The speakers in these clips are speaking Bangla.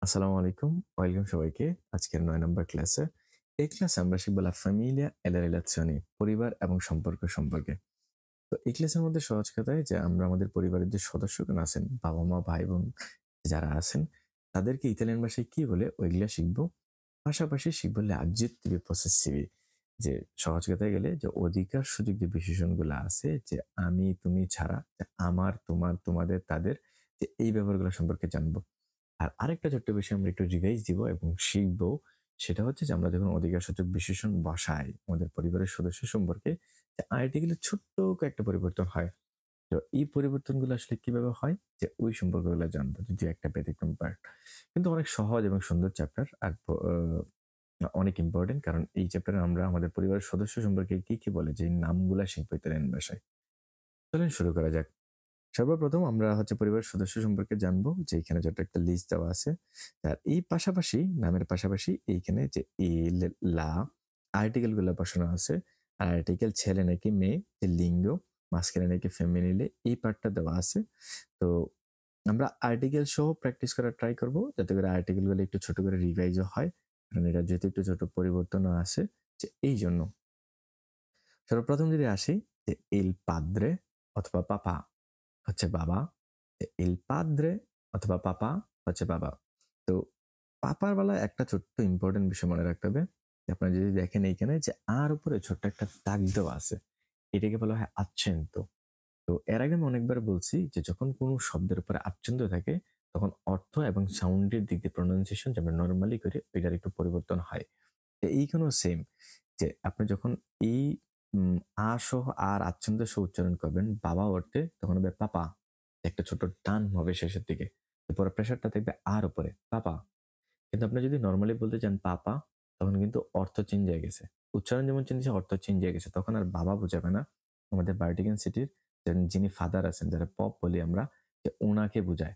আসসালামু আলাইকুম। ওয়েলকাম সবাইকে আজকের ৯ নম্বর ক্লাসে। এই ক্লাসে আমরা শিখব লা ফ্যামিলিয়া e la relazioni পরিবার এবং সম্পর্ক সম্পর্কে। তো এই ক্লাসের মধ্যে সহজ কথায় যে আমরা আমাদের পরিবারের যে সদস্যগণ আছেন, বাবা-মা, ভাই-বোন যারা আছেন তাদেরকে ইতালিয়ান ভাষায় কি বলে ওইগুলা শিখব। পাশাপাশি শিখব l'aggettivi possessivi যে সহজ কথায় গেলে যে অধিকার সুযোগ যে বিশেষণগুলো আছে যে আমি, তুমি ছাড়া যে আমার, তোমার, তোমাদের, তাদের যে এই ব্যাপারগুলো সম্পর্কে জানব। আর আরেকটা ছোট্ট বিষয় আমরা একটু রিভাইজ দিব এবং শিখবো। সেটা হচ্ছে যে আমরা যখন অধিকারসূচক বিশেষণ বসাই আমাদের পরিবারের সদস্য সম্পর্কে যে আর্টিকেলের ছোট্ট কয়েকটা পরিবর্তন হয়। তো এই পরিবর্তনগুলো আসলে কিভাবে হয় যে ওই সম্পর্কগুলো জানবো। যদিও একটা ব্যতিক্রম পার্ট। কিন্তু অনেক সহজ এবং সুন্দর চ্যাপ্টার আর অনেক ইম্পোর্টেন্ট কারণ এই চ্যাপ্টারে আমরা আমাদের পরিবারের সদস্য সম্পর্কে কি বলে যে নামগুলা শিখবো ইতালিয়ান ভাষায়। চলেন শুরু করা যাক। সর্বপ্রথম আমরা পরিবারের সদস্য সম্পর্কে জানবো যে এখানে ছোট্ট একটা লিস্ট দেওয়া আছে। আর এই পাশাপাশি নামের পাশাপাশি এইখানে যে লা আর্টিকেল গুলো বসানো আছে। আর আর্টিকেল ছেলে নাকি মেয়ে যে লিঙ্গ, মাঝখানে নাকি ফেমিনিলে এই পার্টটা দেওয়া আছে। তো আমরা আর্টিকেল সহ প্র্যাকটিস করার ট্রাই করব যাতে করে আর্টিকেল গুলো একটু ছোট করে রিভাইজও হয়। কারণ এটা যেহেতু একটু ছোট পরিবর্তনও আছে যে এই জন্য। সর্বপ্রথম যদি আসি যে ইল পাদ্রে অথবা পাপা হচ্ছে বাবা, ইল পাদ্রে অথবা পাপা হচ্ছে বাবা। তো পাপার বেলায় একটা ছোট্ট ইম্পর্টেন্ট বিষয় মনে রাখতে হবে। আপনারা যদি দেখেন এইখানে যে আর উপরে ছোট্ট একটা দাগ দেওয়া আছে। এটাকে বলা হয় accento। তো এর আগে আমি অনেকবার বলছি যে যখন কোনো শব্দের উপরে accento থাকে তখন অর্থ এবং সাউন্ডের দিক দিয়ে প্রনাউন্সিয়েশন যে আমরা নরমালি করি এটার একটু পরিবর্তন হয়। তো এইখানেও সেম যে আপনি যখন এই আ সহ আর accento সহ উচ্চারণ করবেন বাবা অর্থে তখন হবে পাপা। একটা ছোট টান হবে শেষের দিকে। এরপরে প্রেশারটা থাকবে আর উপরে পাপা। কিন্তু আপনি যদি নরমালি বলতে চান পাপা তখন কিন্তু অর্থ চেঞ্জ হয়ে গেছে। উচ্চারণ যেমন চেঞ্জ হয়েছে অর্থ চেঞ্জ হয়ে গেছে। তখন আর বাবা বোঝাবে না। আমাদের ভার্টিকান সিটির যিনি ফাদার আছেন যারা পপ বলি আমরা যে উনাকে বুঝায়।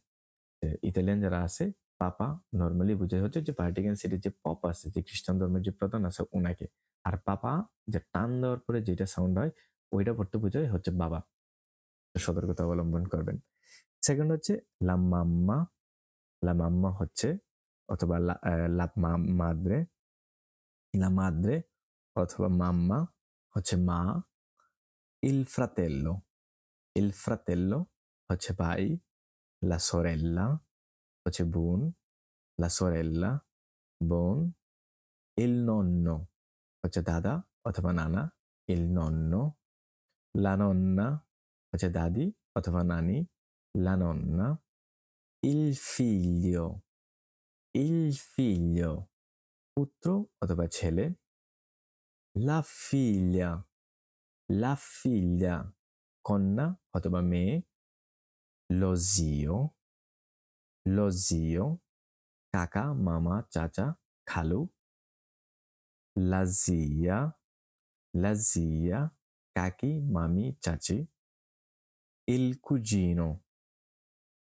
ইতালিয়ান যারা আছে পাপা নরমালি বোঝায় হচ্ছে যে ভার্টিকান সিটির যে পপ আছে যে খ্রিস্টান ধর্মের যে প্রধান আছে উনাকে। আর পাপা যে টান দেওয়ার পরে যেটা সাউন্ড হয় ওইটা পড়তে বোঝায় হচ্ছে বাবা। সতর্কতা অবলম্বন করবেন। সেকেন্ড হচ্ছে লা মাম্মা। লা মাম্মা হচ্ছে অথবা লা মাদ্রে, লা মাদ্রে অথবা মাম্মা হচ্ছে মা। ইল ফ্রাতেল্লো, ইল ফ্রাতেল্লো হচ্ছে ভাই। লা সরেল্লা হচ্ছে বোন। লা সরেল্লা বোন। ইল নন্নো হচ্ছে দাদা অথবা নানা। ইল নন্নো। লা নন্না হচ্ছে দাদি অথবা নানি। লা নন্না। ইল figlio, il figlio পুত্র অথবা ছেলে। La figlia, la figlia কন্যা অথবা মেয়ে। Lo zio, lo zio কাকা, মামা, চাচা, খালু। La zia, la zia কাকি, মামি, চাচি। Il cugino,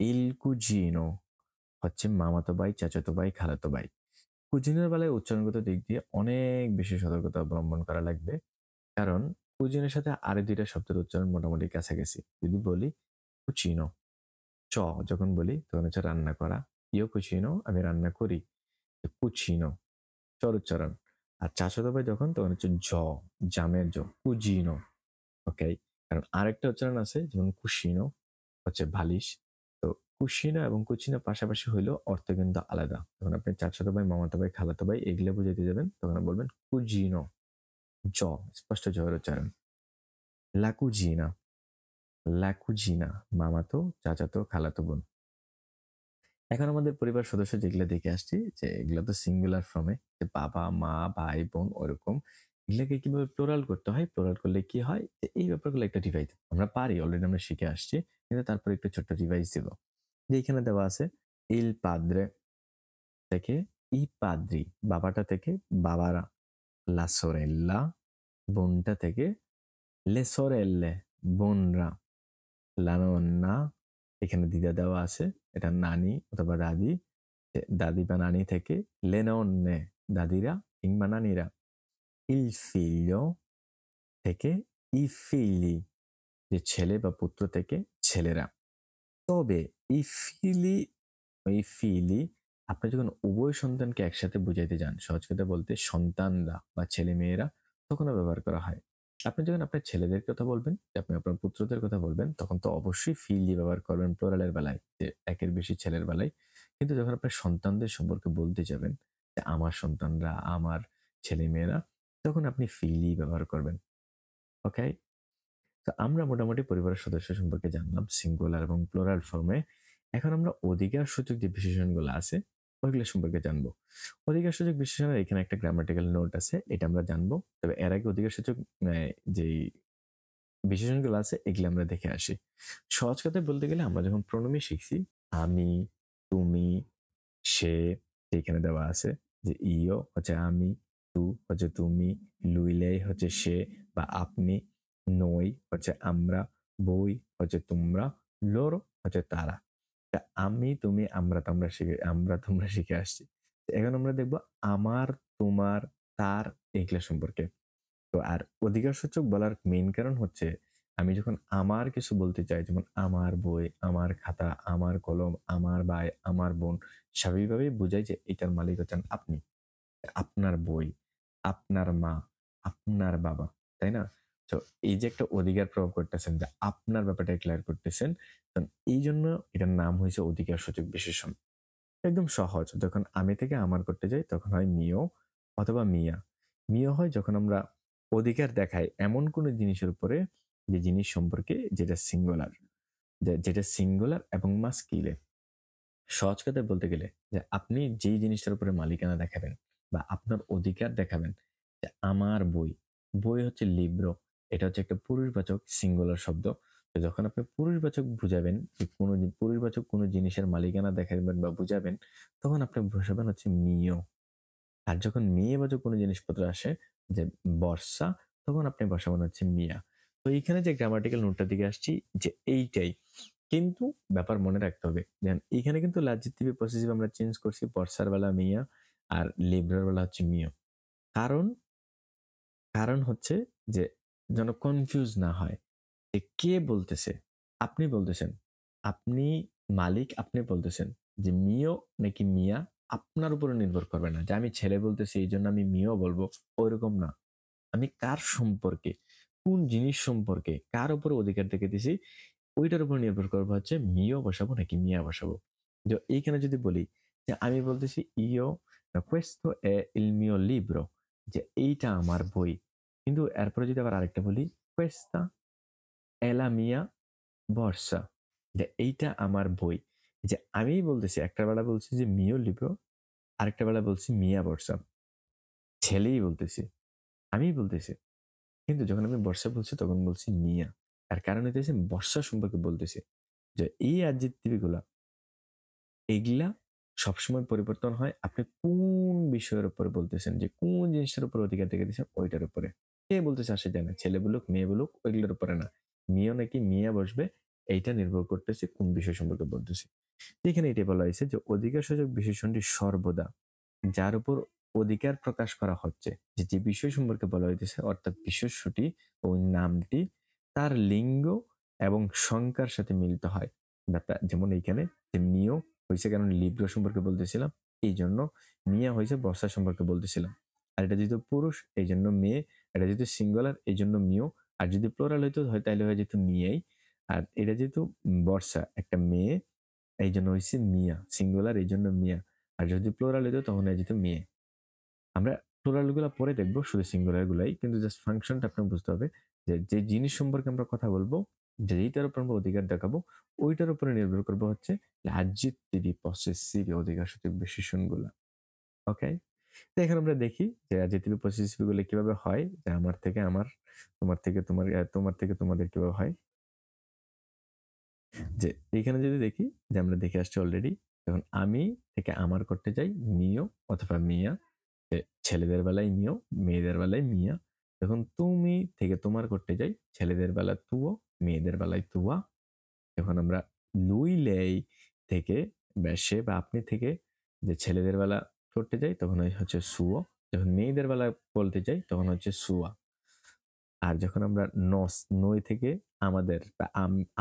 il cugino হচ্ছে মামাতো ভাই, চাচাতো ভাই, খালাতো ভাই। কুজিনের বেলায় উচ্চারণগত দিক দিয়ে অনেক বেশি সতর্কতা অবলম্বন করা লাগবে। কারণ কুজিনের সাথে আরো ২ টা শব্দের উচ্চারণ মোটামুটি কাছাকাছি। যদি বলি কুচিনো, চ যখন বলি তখন হচ্ছে রান্না করা। ইয়ো কুচিনো আমি রান্না করি। কুচিনো চর উচ্চারণ। আর চাচাতো ভাই যখন তখন হচ্ছে জামের কুজিনো। ওকে? কারণ আরেকটা উচ্চারণ আছে যেমন কুশিনো হচ্ছে বালিশ। তো কুশিনো এবং কুচিনো পাশাপাশি হইলেও অর্থ কিন্তু আলাদা। যখন আপনি চাচাতো ভাই, মামাতো ভাই, খালাতো ভাই এগুলো বুঝাইতে যাবেন তখন বলবেন কুজিনো। জ স্পষ্ট জয়ের উচ্চারণ। লা কুজিনা, লা কুজিনা মামাতো, চাচাতো, খালাতো বোন। এখন আমাদের পরিবার সদস্য যেগুলো দেখে আসছি যে এগুলো তো সিঙ্গুলার ফর্মে যে বাবা, মা, ভাই, বোন ওরকম। এগুলোকে কিভাবে প্লুরাল করতে হয়? প্লুরাল করলে কি হয়? যে এই ব্যাপারগুলো একটা রিভাইজ আমরা পারি অলরেডি আমরা শিখে আসছি। কিন্তু তারপরে একটু ছোট্ট রিভাইজ দিব। যে এখানে দেওয়া আছে ইল পাদ্রে থেকে ই পাদ্রি বাবাটা থেকে বাবারা। লা সোরেল্লা বোনটা থেকে লে সোরেল্লে বোনরা। লা নন্না এখানে দিদা দেওয়া আছে এটা নানি অথবা দাদি। দাদি বা নানি থেকে le nonne দাদিরা কিংবা নানিরা। Il figlio থেকে i figli যে ছেলে বা পুত্র থেকে ছেলেরা। তবে এই ফিলি আপনি যখন উভয় সন্তানকে একসাথে বুঝাইতে যান, সহজ কথা বলতে সন্তানরা বা ছেলে-মেয়েরা, তখনও ব্যবহার করা হয়। আপনি যখন আপনার ছেলেদের কথা বলবেন, যে আপনি আপনার পুত্রদের কথা বলবেন, তখন তো অবশ্যই ফিল দিয়ে ব্যবহার করবেন প্লুরাল বেলায়, যে একের বেশি ছেলের বেলায়। কিন্তু যখন আপনার সন্তানদের সম্পর্কে বলতে যাবেন, যে আমার সন্তানরা, আমার ছেলে-মেয়েরা, তখন আপনি ফিলই ব্যবহার করবেন। ওকে? তো আমরা মোটামুটি পরিবারের সদস্য সম্পর্কে জানলাম সিঙ্গুলার এবং প্লুরাল ফর্মে। এখন আমরা অধিকারসূচক যে বিশেষণগুলো আছে ওইগুলো সম্পর্কে জানবো। অধিকারসূচক বিশেষণের এখানে একটা গ্রামাটিক্যাল নোট আছে, এটা আমরা জানবো। তবে এর আগে অধিকারসূচক যেই বিশেষণগুলো আছে এগুলো আমরা দেখে আসি। সহজ কথায় বলতে গেলে আমরা যখন প্রণমী শিখছি, আমি, তুমি, সে, এখানে দেওয়া আছে যে ইও হচ্ছে আমি, তু হচ্ছে তুমি, লুইলেই হচ্ছে সে বা আপনি, নই হচ্ছে আমরা, বই হচ্ছে তোমরা, লোর হচ্ছে তারা। তা আমি, তুমি, আমরা তোমরা শিখে আসছি। এখন আমরা দেখব আমার, তোমার, তার এগুলা সম্পর্কে। তো আর অধিকারসূচক বলার মেইন কারণ হচ্ছে আমি যখন আমার কিছু বলতে চাই, যেমন আমার বই, আমার খাতা, আমার কলম, আমার ভাই, আমার বোন, স্বাভাবিকভাবেই বুঝাই যে এটার মালিক হচ্ছেন আপনি। আপনার বই, আপনার মা, আপনার বাবা, তাই না? তো এই যে একটা অধিকার প্রয়োগ করতেছেন, যে আপনার ব্যাপারটা ক্লিয়ার করতেছেন, এই জন্য এটার নাম হয়েছে অধিকারসূচক বিশেষণ। একদম সহজ। যখন আমি থেকে আমার করতে যাই তখন হয় মিও অথবা মিয়া। মিও হয় যখন আমরা অধিকার দেখাই এমন কোনো জিনিসের উপরে, যে জিনিস সম্পর্কে যেটা সিঙ্গুলার, যেটা সিঙ্গুলার এবং মাস্কিউলিন। সহজ কথায় বলতে গেলে যে আপনি যেই জিনিসটার উপরে মালিকানা দেখাবেন বা আপনার অধিকার দেখাবেন, যে আমার বই, বই হচ্ছে লিব্রো, এটা হচ্ছে একটা পুরুষবাচক সিঙ্গুলার শব্দ। তো যখন আপনি পুরুষবাচক বুঝাবেন, যে কোনো পুরুষবাচক কোনো জিনিসের মালিকানা দেখাবেন বা বুঝাবেন, তখন আপনি বসাবেন হচ্ছে মিও। আর যখন মেয়েবাচক কোনো জিনিসপত্র আসে, যে বর্ষা, তখন আপনি বসাবেন হচ্ছে মিয়া। তো এইখানে যে গ্রামাটিক্যাল নোটটার দিকে আসছি, যে এইটাই কিন্তু ব্যাপার মনে রাখতে হবে। যেন এইখানে কিন্তু লার্জিটিভ পসেসিভ আমরা চেঞ্জ করছি, বর্ষার বেলা মিয়া আর লিব্রার বেলা হচ্ছে মিও। কারণ কারণ হচ্ছে যে যেন কনফিউজ না হয় যে কে বলতেছে। আপনি বলতেছেন, আপনি মালিক, আপনি বলতেছেন যে মিও নাকি মিয়া, আপনার উপরে নির্ভর করবে না যে আমি ছেলে বলতেছি এই জন্য আমি মিও বলবো, ওইরকম না। আমি কার সম্পর্কে, কোন জিনিস সম্পর্কে, কার উপরে অধিকার দেখে দিছি, ওইটার উপর নির্ভর করবে হচ্ছে মিও বসাবো নাকি মিয়া বসাবো। যে এইখানে যদি বলি যে আমি বলতেছি ইও questo è il mio libro, যে এইটা আমার বই, কিন্তু এরপরে যদি আবার আরেকটা বলি questa è la mia borsa, যে এইটা আমার বই, যে আমি বলতেছি একটা বেলা বলছি যে মিও লিব্রো, আরেকটা বেলা বলছি মিয়া বর্ষা, ছেলেই বলতেছি, আমি বলতেছি। কিন্তু যখন আমি বর্ষা বলছি তখন বলছি মিয়া। তার কারণ হইতেছে বর্ষা সম্পর্কে বলতেছি। যে এই অ্যাডজেক্টিভ গুলা, এগুলা সবসময় পরিবর্তন হয় আপনি কোন বিষয়ের উপরে বলতেছেন, যে কোন জিনিসটার উপর অধিকার দেখে দিচ্ছেন ওইটার উপরে। কে বলতেছে আসে যায় না, ছেলে বলুক মেয়ে বলুক ওইগুলোর উপরে না। মিয়া নাকি মিয়া বসবে, এইটা নির্ভর করতেছে কোন বিষয় সম্পর্কে বলতেছি। এখানে এটাই বলা হয়েছে যে অধিকার সূচক বিশেষণটি সর্বদা যার উপর অধিকার প্রকাশ করা হচ্ছে, যে যে বিষয় সম্পর্কে বলা হইতেছে, অর্থাৎ বিশেষ্যটি ও নামটি তার লিঙ্গ এবং সংখ্যার সাথে মিলিত হয়। যেমন এইখানে যে মিও হয়েছে কারণ লিব্রো সম্পর্কে বলতেছিলাম, এই জন্য মিয়া হয়েছে বর্ষা সম্পর্কে বলতেছিলাম। আর এটা যেহেতু পুরুষ এই জন্য মেয়ে, এটা যেহেতু সিঙ্গুলার এই জন্য মিও, আর যদি প্লোরাল হইতো হয় তাহলে হয়ে যেত মিয়াই। আর এটা যেহেতু বর্ষা একটা মেয়ে, এই জন্য হয়েছে মিয়া, সিঙ্গুলার এই জন্য মিয়া। আর যদি প্লোরাল হইতো তখন হয়ে যেত মেয়ে। আমরা প্লুরাল গুলা পরে দেখবো, শুধু সিঙ্গুলার গুলাই, কিন্তু জাস্ট ফাংশনটা আপনার বুঝতে হবে, যে যে জিনিস সম্পর্কে আমরা কথা বলবো, যেইটার উপর আমরা অধিকার দেখাবো, ওইটার উপরে নির্ভর করবো হচ্ছে অ্যাডজেক্টিভ পসেসিভ অধিকার সূচক বিশেষণ গুলা। ওকে? তো এখন আমরা দেখি যে অ্যাডজেক্টিভ পসেসিভ গুলো কিভাবে হয়, যে আমার থেকে আমার, তোমার থেকে তোমার, তোমার থেকে তোমাদের কিভাবে হয়। যে এইখানে যদি দেখি, যে আমরা দেখে আসছি অলরেডি, যখন আমি থেকে আমার করতে যাই মিও অথবা মিয়া, ছেলেদের বেলায় মিও, মেয়েদের বেলায় মিয়া। যখন তুমি থেকে তোমার করতে যাই, ছেলেদের বেলা তুও, মেয়েদের বেলায় তুয়া। যখন আমরা লুই লেই থেকে বা সে বা আপনি থেকে যে ছেলেদের বেলা করতে যাই তখন হচ্ছে সুও, যখন মেয়েদের বেলা বলতে যাই তখন হচ্ছে সুয়া। আর যখন আমরা নই থেকে আমাদের বা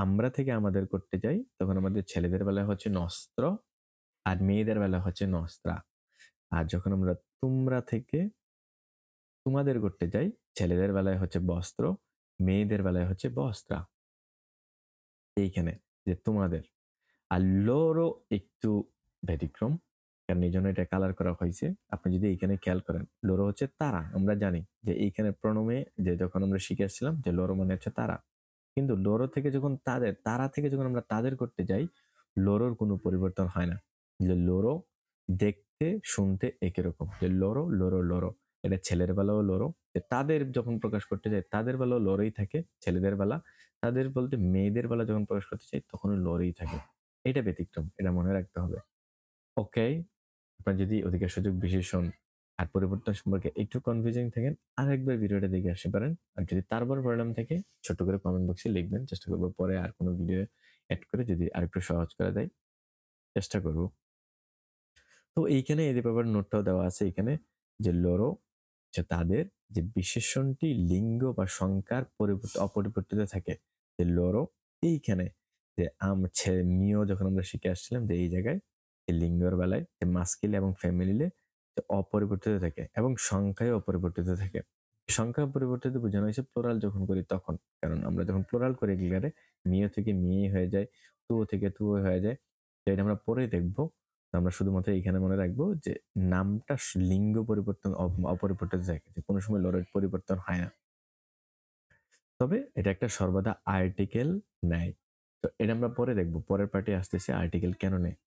আমরা থেকে আমাদের করতে যাই তখন আমাদের ছেলেদের বেলায় হচ্ছে নস্ত্র, আর মেয়েদের বেলা হচ্ছে নস্ত্রা। আর যখন আমরা তোমরা থেকে তোমাদের করতে যাই, ছেলেদের বেলায় হচ্ছে বস্ত্র, মেয়েদের বেলায় হচ্ছে বস্ত্রা। এইখানে যে তোমাদের। আর লোরও একটু ব্যতিক্রম, কারণ এই জন্য এটা কালার করা হয়েছে। আপনি যদি এইখানে খেয়াল করেন, লোরো হচ্ছে তারা। আমরা জানি যে এইখানে প্রণমে যে যখন আমরা শিখে আসছিলাম যে লোরো মানে হচ্ছে তারা, কিন্তু লোরো থেকে যখন তাদের, তারা থেকে যখন আমরা তাদের করতে যাই, লোরোর কোনো পরিবর্তন হয় না। যে লোরো দেখতে শুনতে একই রকম, যে লোরো লোরো লোরো, এটা ছেলের বেলাও লোরো। যে তাদের যখন প্রকাশ করতে যায় তাদের বেলাও লোরোই থাকে ছেলেদের বেলা, তাদের বলতে মেয়েদের বেলা যখন প্রকাশ করতে চাই তখন লোরোই থাকে। এটা ব্যতিক্রম, এটা মনে রাখতে হবে। ওকে, আপনার যদি অধিকার সুযোগ বিশেষণ আর পরিবর্তন সম্পর্কে একটু কনফিউজিং থাকেন, আরেকবার ভিডিওটা দেখে আসতে পারেন। আর যদি তারপর প্রবলেম থাকে ছোট করে কমেন্ট বক্সে লিখবেন, চেষ্টা করবো পরে আর কোনো ভিডিও অ্যাড করে যদি আরেকটু সহজ করা যায় চেষ্টা করব। তো এইখানে এদের ব্যাপার নোটটাও দেওয়া আছে এখানে, যে লরো যে তাদের যে বিশেষণটি লিঙ্গ বা সংখ্যার অপরিবর্তিত থাকে, যে লরো এইখানে যে মিও যখন আমরা শিখে আসছিলাম যে এই জায়গায় এই লিঙ্গর বেলায় যে মাস্কিল এবং ফ্যামিলিলে অপরিবর্তিত থাকে এবং সংখ্যায় অপরিবর্তিত থাকে। সংখ্যা পরিবর্তিত বোঝানো হয়েছে প্লোরাল যখন করি তখন, কারণ আমরা যখন প্লোরাল করি এগুলারে মিও থেকে মিয়ে হয়ে যায়, তুও থেকে তুও হয়ে যায়। তো এটা আমরা পরে দেখবো। আমরা শুধুমাত্র এইখানে মনে রাখবো যে নামটা লিঙ্গ পরিবর্তন অপরিবর্তিত থাকে, যে কোনো সময় লরের পরিবর্তন হয় না, তবে এটা একটা সর্বদা আর্টিকেল নেয়। তো এটা আমরা পরে দেখবো, পরের পার্টে আসতেছে আর্টিকেল কেন নেয়।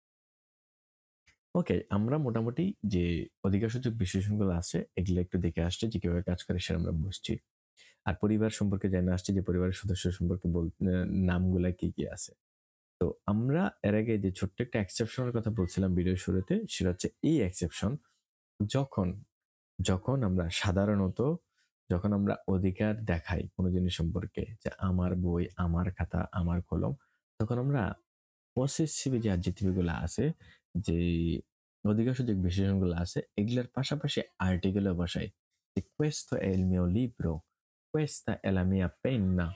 ওকে, আমরা মোটামুটি যে অধিকারসূচক বিশেষণগুলো আছে এগুলো একটু দেখে আসছে যে কিভাবে কাজ করে সেটা আমরা বুঝছি। আর পরিবার সম্পর্কে জানা আসছে যে পরিবারের সদস্য সম্পর্কে নামগুলা কি কি আছে। তো আমরা এর আগে যে ছোট্ট একটা এক্সেপশনের কথা বলছিলাম ভিডিওর শুরুতে, সেটা হচ্ছে এই এক্সেপশন। যখন যখন আমরা সাধারণত যখন আমরা অধিকার দেখাই কোনো জিনিস সম্পর্কে, যে আমার বই, আমার খাতা, আমার কলম, তখন আমরা পসেসিভ যে অ্যাডজেক্টিভ গুলো আছে, যে অধিকারসূচক বিশেষণগুলো আছে, এগুলোর পাশাপাশি আর্টিকেলও বসাই। যে questo è il mio libro, questa è la mia penna।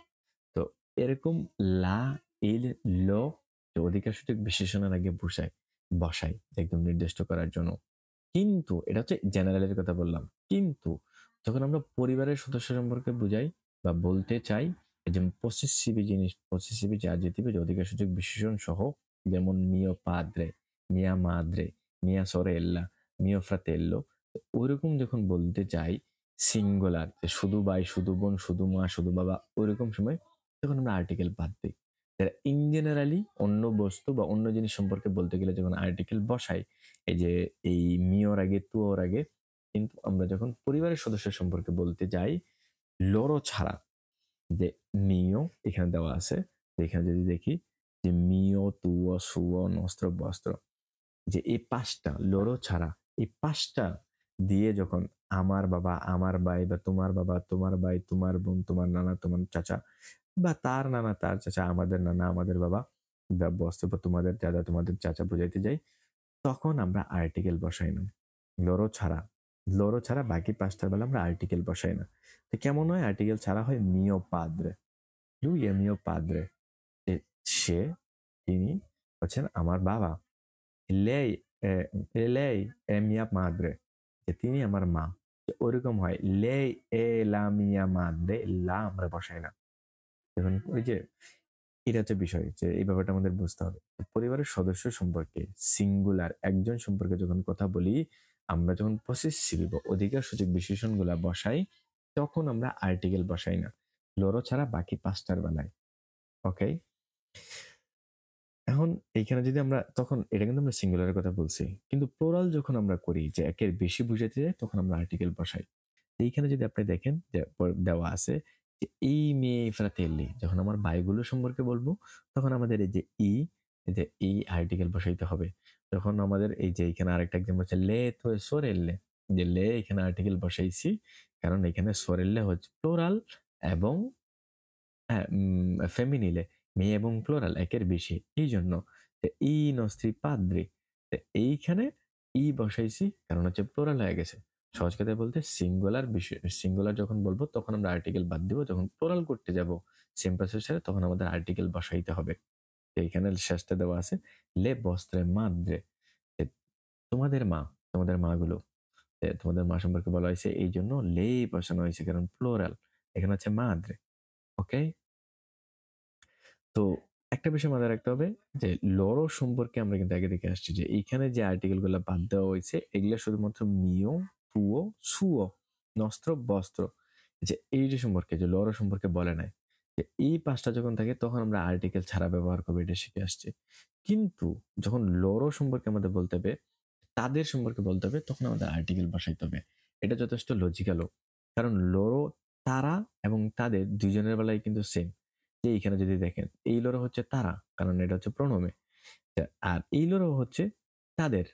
তো এরকম লা, ইল, লো যে অধিকারসূচক বিশেষণের আগে বসাই একদম নির্দিষ্ট করার জন্য। কিন্তু এটা হচ্ছে জেনারেলের কথা বললাম। কিন্তু যখন আমরা পরিবারের সদস্য সম্পর্কে বুঝাই বা বলতে চাই, এই যে পসেসিভ জিনিস, পসেসিভ যে অ্যাডজেক্টিভ যে অধিকারসূচক বিশেষণ সহ, যেমন মিও পাদ্রে, মিয়া মাদ্রে, মিয়া সরেল্লা, মিও ফ্রাতেল্লো, ওইরকম যখন বলতে চাই সিঙ্গুলার, যে শুধু ভাই, শুধু বোন, শুধু মা, শুধু বাবা, ওইরকম সময় তখন আমরা আর্টিকেল বাদ দিই। ইন জেনারেলি অন্য বস্তু বা অন্য জিনিস সম্পর্কে বলতে গেলে যখন আর্টিকেল বসাই, এই যে এই মিওর আগে তুয়োর আগে, কিন্তু আমরা যখন পরিবারের সদস্য সম্পর্কে বলতে যাই লরো ছাড়া, যে মিও এখানে দেওয়া আছে, এখানে যদি দেখি যে মিও, তুয়ো, সুয়ো, নস্ত্র, বস্ত্র, যে এই পাঁচটা লরো ছাড়া, এই পাঁচটা দিয়ে যখন আমার বাবা, আমার ভাই, বা তোমার বাবা, তোমার ভাই, তোমার বোন, তোমার নানা, তোমার চাচা, বা তার নানা, তার চাচা, আমাদের নানা, আমাদের বাবা, বা বস্তু বা তোমাদের দাদা, তোমাদের চাচা বুঝাইতে যাই, তখন আমরা আর্টিকেল বসাই না। লরো ছাড়া, লরো ছাড়া বাকি পাঁচটার বেলা আমরা আর্টিকেল বসাই না। তো কেমন হয় আর্টিকেল ছাড়া? হয় মিও পাদ্রে, lui è mio padre, যে সে, তিনি হচ্ছেন আমার বাবা। lei lei è mia madre, যে তিনি আমার মা। ওরকম হয় lei è la mia madre, লা আমরা বসাই না। এখন ওই যে এটা হচ্ছে বিষয়, যে এই ব্যাপারটা আমাদের বুঝতে হবে। পরিবারের সদস্য সম্পর্কে সিঙ্গুলার একজন সম্পর্কে যখন কথা বলি, আমরা যখন পসেসিভ বা অধিকার সূচক বিশেষণগুলা বসাই, তখন আমরা আর্টিকেল বসাই না, লরো ছাড়া বাকি পাঁচটার বেলায়। ওকে, এখন এইখানে যদি আমরা, তখন এটা কিন্তু আমরা সিঙ্গুলারের কথা বলছি, কিন্তু প্লোরাল যখন আমরা করি যে একের বেশি বুঝাতে যাই, তখন আমরা আর্টিকেল বসাই। এইখানে যদি আপনি দেখেন যে দেওয়া আছে যে এই মেয়ে ফ্রাতেল্লি, যখন আমার ভাইগুলো সম্পর্কে বলবো তখন আমাদের এই যে যে এই আর্টিকেল বসাইতে হবে। তখন আমাদের এই যে এখানে আরেকটা এক্সাম্পল হচ্ছে লে তো সোরেল্লে, যে লে এখানে আর্টিকেল বসাইছি কারণ এখানে সোরেল্লে হচ্ছে প্লোরাল এবং হ্যাঁ, ফেমিনিলে মেয়ে এবং প্লোরাল একের বেশি, এই জন্য ই নস্ত্রী পাদ্রি, এইখানে ই বসাইছি কারণ হচ্ছে প্লোরাল হয়ে গেছে। সহজ কথায় বলতে সিঙ্গুলার বিষয়, সিঙ্গুলার যখন বলবো তখন আমরা আর্টিকেল বাদ দিব, যখন প্লোরাল করতে যাব সেম প্রসেসরে তখন আমাদের আর্টিকেল বসাইতে হবে। তো এইখানে শেষটা দেওয়া আছে লে বস্ত্রে মাদ্রে, তোমাদের মা, তোমাদের মাগুলো। তোমাদের মা সম্পর্কে বলা হয়েছে এই জন্য লে বসানো হয়েছে কারণ প্লোরাল। এখানে হচ্ছে মাদ্রে। ওকে? তো একটা বিষয় মাথায় রাখতে হবে যে লরো সম্পর্কে আমরা কিন্তু আগে দেখে আসছি যে এইখানে যে আর্টিকেল গুলো বাদ দেওয়া হয়েছে এগুলো শুধুমাত্র মিও, তুও, সুও, নস্ত্র, বস্ত্র, যে এই যে সম্পর্কে যে লরো সম্পর্কে বলে নাই, যে এই পাঁচটা যখন থাকে তখন আমরা আর্টিকেল ছাড়া ব্যবহার করবো, এটা শিখে আসছি। কিন্তু যখন লরো সম্পর্কে আমাদের বলতে হবে, তাদের সম্পর্কে বলতে হবে, তখন আমাদের আর্টিকেল বসাইতে হবে। এটা যথেষ্ট লজিক্যালও, কারণ লরো, তারা এবং তাদের দুইজনের বেলায় কিন্তু সেম। যে এইখানে যদি দেখেন এই লরো হচ্ছে তারা, কারণ এটা হচ্ছে প্রণমে। আর এই লরো হচ্ছে তাদের,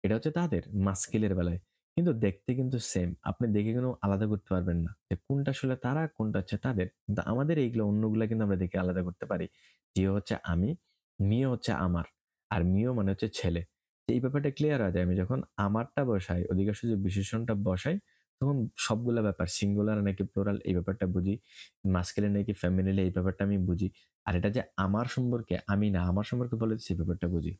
এটা হচ্ছে তাদের মাস্কিলের বেলায়। কিন্তু দেখতে কিন্তু সেম, আপনি দেখে কোনো আলাদা করতে পারবেন না যে কোনটা আসলে তারা কোনটা হচ্ছে তাদের। কিন্তু আমাদের এইগুলো অন্যগুলা কিন্তু আমরা দেখে আলাদা করতে পারি। জিও হচ্ছে আমি, মিও হচ্ছে আমার, আর মিও মানে হচ্ছে ছেলে। তো এই ব্যাপারটা ক্লিয়ার হয়ে যায় আমি যখন আমারটা বসাই, অধিকার সুযোগ বিশেষণটা বসাই, তখন সবগুলা ব্যাপার সিঙ্গুলার নাকি প্লোরাল এই ব্যাপারটা বুঝি, মাস্কিলে নাকি ফ্যামিলিলে এই ব্যাপারটা আমি বুঝি। আর এটা যে আমার সম্পর্কে, আমি না আমার সম্পর্কে বলে সেই ব্যাপারটা বুঝি।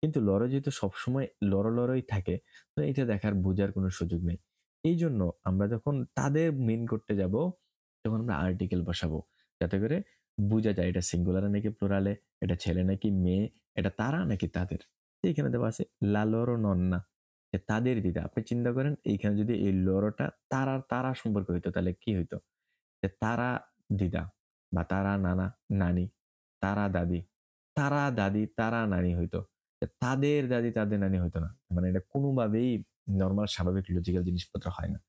কিন্তু লরো যেহেতু সবসময় লরো লরোই থাকে, তো এটা দেখার বোঝার কোনো সুযোগ নেই। এই জন্য আমরা যখন তাদের মিন করতে যাব, তখন আমরা আর্টিকেল বসাবো, যাতে করে বোঝা যায় এটা সিঙ্গুলারে নাকি প্লুরালে, এটা ছেলে নাকি মেয়ে, এটা তারা নাকি তাদের। তো এখানে দেওয়া আছে লা লরো নন্না, যে তাদের দিদা। আপনি চিন্তা করেন এইখানে যদি এই লরোটা তারা তারা সম্পর্ক হইতো তাহলে কি হইতো, যে তারা দিদা বা তারা নানা নানি, তারা দাদি, তারা দাদি তারা নানি হইতো। তাদের দাদি তাদের নানি হইতো না, মানে এটা কোনোভাবেই নর্মাল স্বাভাবিক লজিক্যাল জিনিসপত্র হয় না।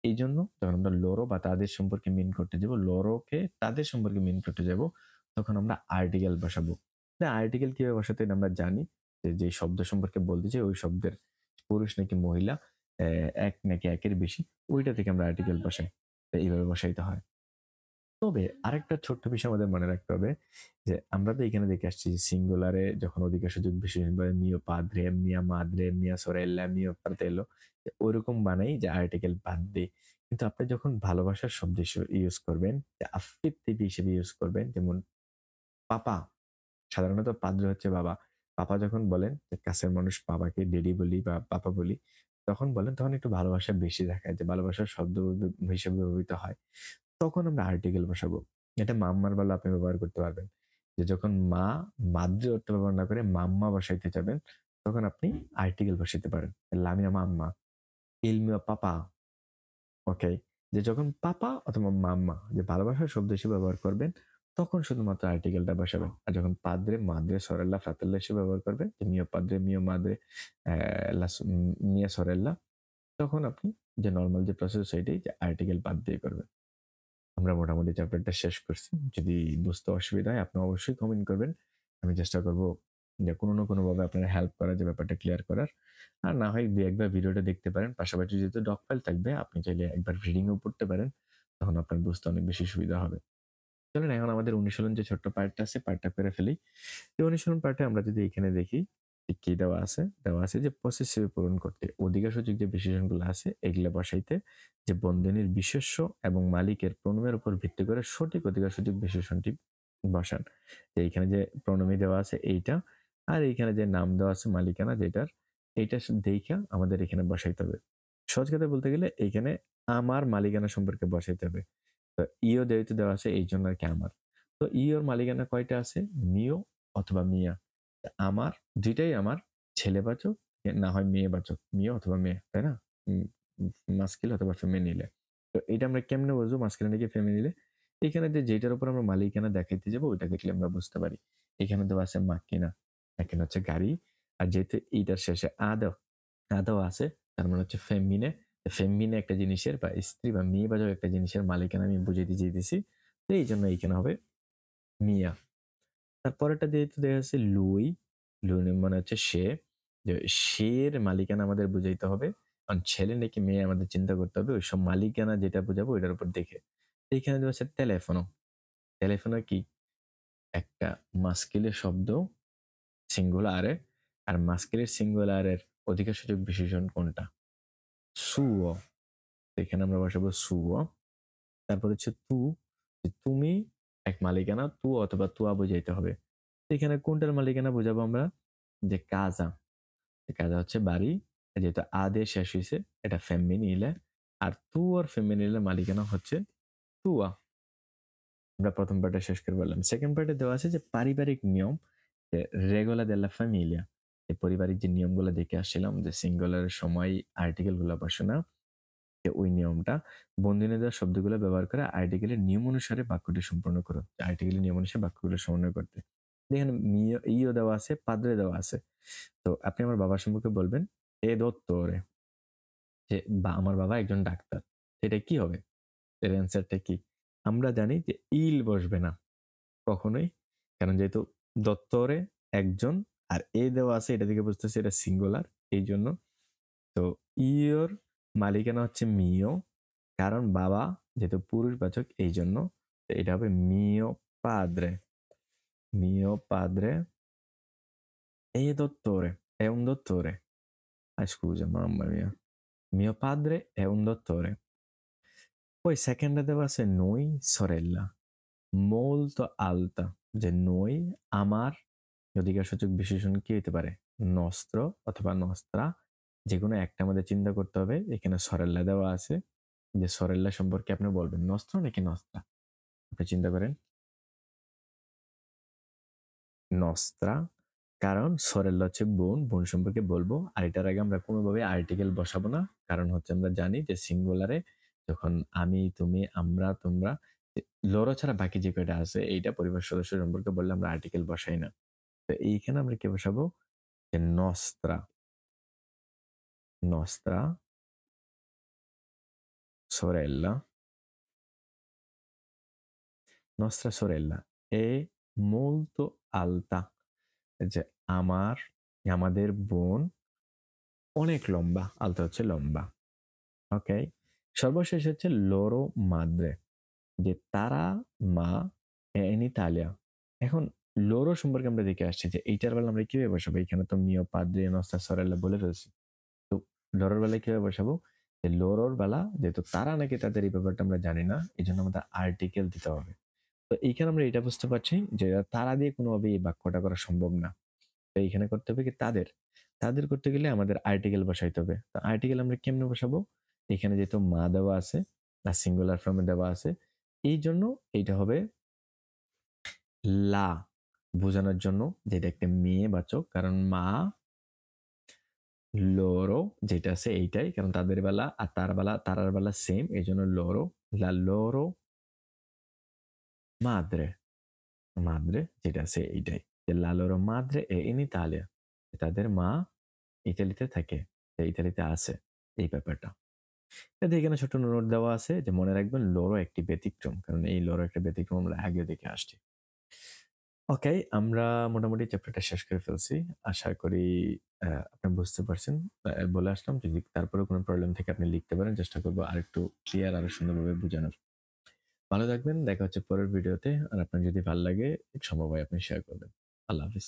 এই জন্য যখন আমরা লরো বা তাদের সম্পর্কে মিন করতে যাব, লরোকে তাদের সম্পর্কে মিন করতে যাব, তখন আমরা আর্টিকেল বসাবো। আর্টিকেল কিভাবে বসাতে হয় আমরা জানি, যে যে শব্দ সম্পর্কে বলতে চাই ওই শব্দের পুরুষ নাকি মহিলা, এক নাকি একের বেশি, ওইটা থেকে আমরা আর্টিকেল বসাই। তো এইভাবে বসাইতে হয়। তবে আরেকটা ছোট্ট বিষয় আমাদের মনে রাখতে হবে, যে আমরা তো এখানে দেখে আসছি সিঙ্গুলারে যখন অধিকার সুযোগ বিশেষণ বলে মিও পাদ্রে, মিয়া মাদ্রে, মিয়া সরেল্লা, মিও পার্তেলো, ওরকম বানাই যে আর্টিকেল বাদ দিই। কিন্তু আপনি যখন ভালোবাসার শব্দ ইউজ করবেন, আফিফটিভ হিসেবে ইউজ করবেন, যেমন পাপা, সাধারণত পাদ্রে হচ্ছে বাবা। পাপা যখন বলেন, যে কাছের মানুষ বাবাকে ডেডি বলি বা পাপা বলি, তখন বলেন তখন একটু ভালোবাসা বেশি দেখায়, যে ভালোবাসার শব্দ হিসেবে ব্যবহৃত হয়, তখন আমরা আর্টিকেল বসাবো। এটা মাম্মার বেলা আপনি ব্যবহার করতে পারবেন। যে যখন মা মাদ্রি অর্থ ব্যবহার না করে মাম্মা বসাইতে যাবেন, তখন আপনি আর্টিকেল বসাইতে পারেন। লামিয়া মাম্মা, ইলমিয়া পাপা। ওকে? যে যখন পাপা অথবা মাম্মা যে ভালোবাসার শব্দ হিসেবে ব্যবহার করবেন, তখন শুধুমাত্র আর্টিকেলটা বসাবেন। আর যখন পাদ্রে, মাদ্রে, সরেল্লা, ফ্রাতেল্লা হিসেবে ব্যবহার করবেন, যে মিও পাদ্রে, মিও মাদ্রে, মিয়া সরেল্লা, তখন আপনি যে নরমাল যে প্রসেস সেটাই যে আর্টিকেল বাদ দিয়ে করবেন। আমরা মোটামুটি চ্যাপ্টারটা শেষ করছি। যদি বুঝতে অসুবিধা হয় আপনি অবশ্যই কমেন্ট করবেন। আমি চেষ্টা করব যে কোনো না কোনোভাবে আপনার হেল্প করার, যে ব্যাপারটা ক্লিয়ার করার। আর না হয় ২-১ বার ভিডিওটা দেখতে পারেন। পাশাপাশি যেহেতু ডক ফাইল থাকবে আপনি চাইলে একবার রিডিংও পড়তে পারেন। তখন আপনার বুঝতে অনেক বেশি সুবিধা হবে। চলুন এখন আমাদের অনুশীলন যে ছোট্ট পার্টটা আছে পার্টটা করে ফেলি। এই অনুশীলন পার্টে আমরা যদি এখানে দেখি যে কি দেওয়া আছে, দেওয়া আছে যে পসেসিভ পূরণ করতে অধিকারসূচক যে বিশেষণগুলো আছে এগুলা বসাইতে, যে বন্ধনীর বিশেষ্য এবং মালিকের প্রণমের উপর ভিত্তি করে সঠিক অধিকারসূচক বিশেষণটি বসান। যে এইখানে যে প্রণমী দেওয়া আছে এইটা, আর এইখানে যে নাম দেওয়া আছে মালিকানা যেটার, এইটা দেখা আমাদের এখানে বসাইতে হবে। সহজ কথা বলতে গেলে এইখানে আমার মালিকানা সম্পর্কে বসাইতে হবে। তো ইও যেহেতু দেওয়া আছে এই জন্য আরকি আমার। তো ইওর মালিকানা কয়টা আছে? মিও অথবা মিয়া। তা আমার ২ টাই আমার, ছেলেবাচক না হয় মেয়েবাচক। মিও অথবা মেয়ে, তাই না? উম উম মাস্কিল অথবা ফেমিনিলে। তো এটা আমরা কেমনে বুঝবো মাস্কিলিন নাকি ফেমিনিলে? এখানে যে যেটার উপর আমরা মালিকানা দেখাইতে যাবো ওইটা দেখলে আমরা বুঝতে পারি। এখানে দেওয়া আছে মাক্কিনা, এখানে হচ্ছে গাড়ি। আর যেহেতু এইটার শেষে আদৌ আছে, তার মানে হচ্ছে ফেমিনে। ফেমিনে একটা জিনিসের বা স্ত্রী বা মেয়েবাচক একটা জিনিসের মালিকানা আমি বুঝাইতে চাইতেছি। তো এই জন্য এইখানে হবে মিয়া। তারপরেরটা যেহেতু দেখা যাচ্ছে লুই, লুই মানে হচ্ছে সে। যে সের মালিকানা আমাদের বুঝাইতে হবে। কারণ ছেলে নাকি মেয়ে আমাদের চিন্তা করতে হবে ওইসব মালিকানা যেটা বুঝাবো ওইটার উপর দেখে। তো এইখানে দেওয়া আছে টেলেফোনো। টেলেফোনো কি? একটা মাস্কিলের শব্দ সিঙ্গুলারে, আর মাস্কিলের সিঙ্গুলারের অধিকারসূচক বিশেষণ কোনটা? সুও। তো এখানে আমরা বসাবো সুও। তারপর হচ্ছে তু, যে তুমি এক মালিকানা, তু অথবা তুয়া বোঝাইতে হবে। তো এখানে কোনটার মালিকানা বোঝাবো আমরা? যে কাজা। কাজা হচ্ছে বাড়ি, যেহেতু আ দিয়ে শেষ হইছে এটা ফেমিনিলে। আর তুয়ার ফেমিনিলের মালিকানা হচ্ছে তুয়া। আমরা প্রথম পার্টে শেষ করে বললাম। সেকেন্ড পার্টে দেওয়া আছে যে পারিবারিক নিয়ম, যে রেগোলা দেলা ফ্যামিলিয়া। এই পারিবারিক যে নিয়মগুলো দেখে আসছিলাম যে সিঙ্গুলারের সময় আর্টিকেল গুলো বসে না, যে ওই নিয়মটা বন্ধনী দেওয়া শব্দগুলো ব্যবহার করে আর্টিকেলের নিয়ম অনুসারে বাক্যটি সম্পূর্ণ করো। আর্টিকেলের নিয়ম অনুসারে বাক্যগুলো সমন্বয় করতে। দেখেন ইও দেওয়া আছে, পাদ্রে দেওয়া আছে। তো আপনি আমার বাবার সম্পর্কে বলবেন এ দত্তরে, যে বা আমার বাবা একজন ডাক্তার। এটা কি হবে? এর অ্যান্সারটা কি? আমরা জানি যে ইল বসবে না কখনোই, কারণ যেহেতু দত্তরে একজন আর এ দেওয়া আছে, এটা থেকে বুঝতেছি এটা সিঙ্গুলার, এই জন্য। তো ইওর মালিকানা হচ্ছে মিও, কারণ বাবা যেহেতু পুরুষবাচক এই জন্য। তো এটা হবে মিও পাদ্রে। মিও পাদ্রে e dottore è un dottore. Ah, scusa, mamma mia. Mio padre è un dottore. Poi seconda deve essere noi sorella, molto alta, যে নই আমার অধিকারসূচক বিশেষণ কি হতে পারে? নস্ত্র অথবা নস্ত্রা, যে কোনো একটা আমাদের চিন্তা করতে হবে। এখানে সরেল্লা দেওয়া আছে, যে সরেল্লা সম্পর্কে আপনি বলবেন নস্ত্র নাকি নস্ত্রা। আপনি চিন্তা করেন নস্ত্রা, কারণ সরেল্লা হচ্ছে বোন, বোন সম্পর্কে বলবো। আর এটার আগে আমরা কোনোভাবে আর্টিকেল বসাবো না, কারণ হচ্ছে আমরা জানি যে সিঙ্গুলারে যখন আমি, তুমি, আমরা, তোমরা, লরো ছাড়া বাকি যে কয়টা আছে এইটা পরিবার সদস্য সম্পর্কে বললে আমরা আর্টিকেল বসাই না। তো এইখানে আমরা কি বসাবো? যে নস্ত্রা, নস্ত্রা sorella, nostra sorella è molto alta, যে আমার, আমাদের বোন অনেক লম্বা। আলতা হচ্ছে লম্বা। ওকে, সর্বশেষ হচ্ছে loro madre, যে তারা মা in Italia। এখন লোরো সম্পর্কে আমরা দেখে আসছি যে এইটার বেলা আমরা কিভাবে বসাবো? এখানে তো মিও পাদ্রি নস্তা সরেলা বলে ফেলছি। তো লোরোর বেলায় কিভাবে বসাবো? যে লোরোর বেলা যেহেতু তারা নাকি তাদের এই ব্যাপারটা আমরা জানি না, এই জন্য আমাদের আর্টিকেল দিতে হবে। তো এইখানে আমরা এটা বুঝতে পারছি যে তারা দিয়ে কোনোভাবে এই বাক্যটা করা সম্ভব না। তো এইখানে করতে হবে কি তাদের, তাদের করতে গেলে আমাদের আর্টিকেল বসাইতে হবে। তো আর্টিকেল আমরা কেমনে বসাবো? এখানে যেহেতু মা দেওয়া আছে আর সিঙ্গুলার ফর্মে দেওয়া আছে, এই জন্য এইটা হবে লা, বোঝানোর জন্য যেটা একটা মেয়ে বাচক, কারণ মা লোরো যেটা আছে এইটাই, কারণ তাদের বেলা আর তার বেলা তারার বেলা সেম, এই জন্য লোরো, লা লোরো মাদ্রে, মাদ্রে যেটা আছে এইটাই, যে লা লোরো মাদ্রে এ ইন ইতালিয়া, তাদের মা ইতালিতে থাকে, ইতালিতে আছে, এই ব্যাপারটা। এটা এখানে ছোট্ট নোট দেওয়া আছে যে মনে রাখবেন লোরো একটি ব্যতিক্রম, কারণ এই লোরো একটা ব্যতিক্রম আমরা আগেও দেখে আসছি। ওকে, আমরা মোটামুটি চ্যাপ্টারটা শেষ করে ফেলছি। আশা করি আপনি বুঝতে পারছেন। বলে আসলাম যদি তারপরেও কোনো প্রবলেম থাকে আপনি লিখতে পারেন। চেষ্টা করব আরেকটু ক্লিয়ার আরো সুন্দরভাবে বোঝানোর। ভালো থাকবেন। দেখা হচ্ছে পরের ভিডিওতে। আর আপনার যদি ভালো লাগে সম্ভব হয় আপনি শেয়ার করবেন। আল্লাহ হাফেজ।